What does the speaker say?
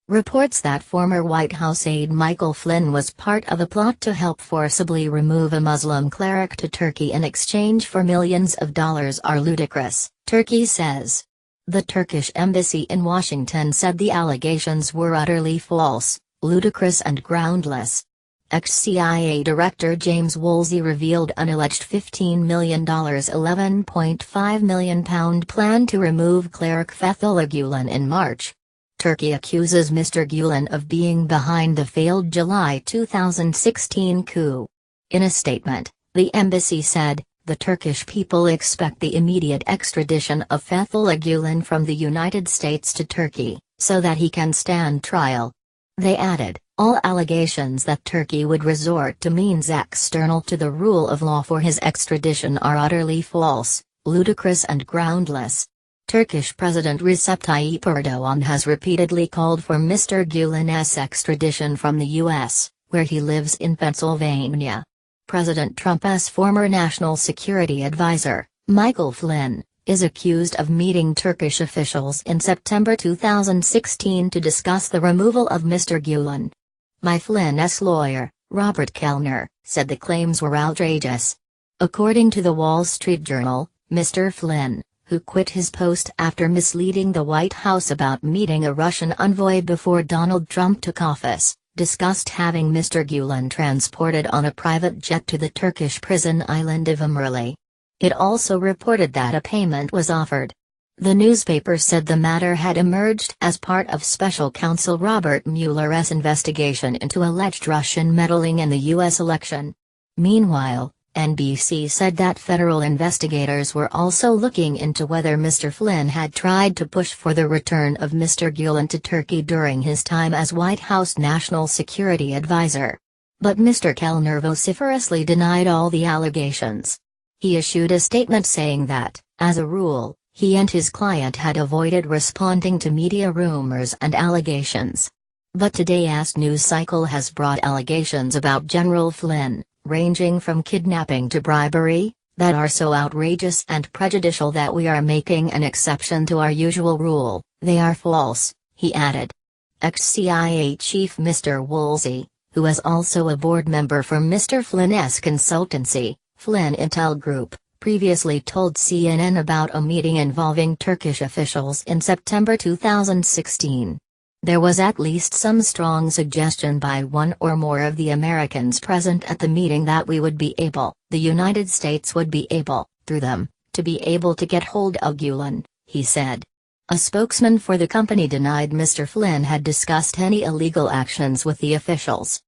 Reports that former White House aide Michael Flynn was part of a plot to help forcibly remove a Muslim cleric to Turkey in exchange for millions of dollars are ludicrous, Turkey says. The Turkish embassy in Washington said the allegations were utterly false, ludicrous and groundless. Ex-CIA Director James Woolsey revealed an alleged $15 million £11.5 million plan to remove cleric Fethullah Gulen in March. Turkey accuses Mr. Gulen of being behind the failed July 2016 coup. In a statement, the embassy said, "The Turkish people expect the immediate extradition of Fethullah Gulen from the United States to Turkey, so that he can stand trial." They added, "All allegations that Turkey would resort to means external to the rule of law for his extradition are utterly false, ludicrous and groundless." Turkish President Recep Tayyip Erdogan has repeatedly called for Mr. Gulen's extradition from the U.S., where he lives in Pennsylvania. President Trump's former national security advisor, Michael Flynn, is accused of meeting Turkish officials in September 2016 to discuss the removal of Mr. Gulen. My Flynn's lawyer, Robert Kellner, said the claims were outrageous. According to the Wall Street Journal, Mr. Flynn, who quit his post after misleading the White House about meeting a Russian envoy before Donald Trump took office, discussed having Mr. Gulen transported on a private jet to the Turkish prison island of İmralı. It also reported that a payment was offered. The newspaper said the matter had emerged as part of Special Counsel Robert Mueller's investigation into alleged Russian meddling in the U.S. election. Meanwhile, NBC said that federal investigators were also looking into whether Mr. Flynn had tried to push for the return of Mr. Gulen to Turkey during his time as White House National Security Advisor. But Mr. Kellner vociferously denied all the allegations. He issued a statement saying that, as a rule, he and his client had avoided responding to media rumors and allegations. But today's news cycle has brought allegations about General Flynn, ranging from kidnapping to bribery, that are so outrageous and prejudicial that we are making an exception to our usual rule. They are false, he added. Ex-CIA chief Mr. Woolsey, who is also a board member for Mr. Flynn's consultancy, Flynn Intel Group, previously told CNN about a meeting involving Turkish officials in September 2016. There was at least some strong suggestion by one or more of the Americans present at the meeting that we would be able, the United States would be able, through them, to be able to get hold of Gulen, he said. A spokesman for the company denied Mr. Flynn had discussed any illegal actions with the officials.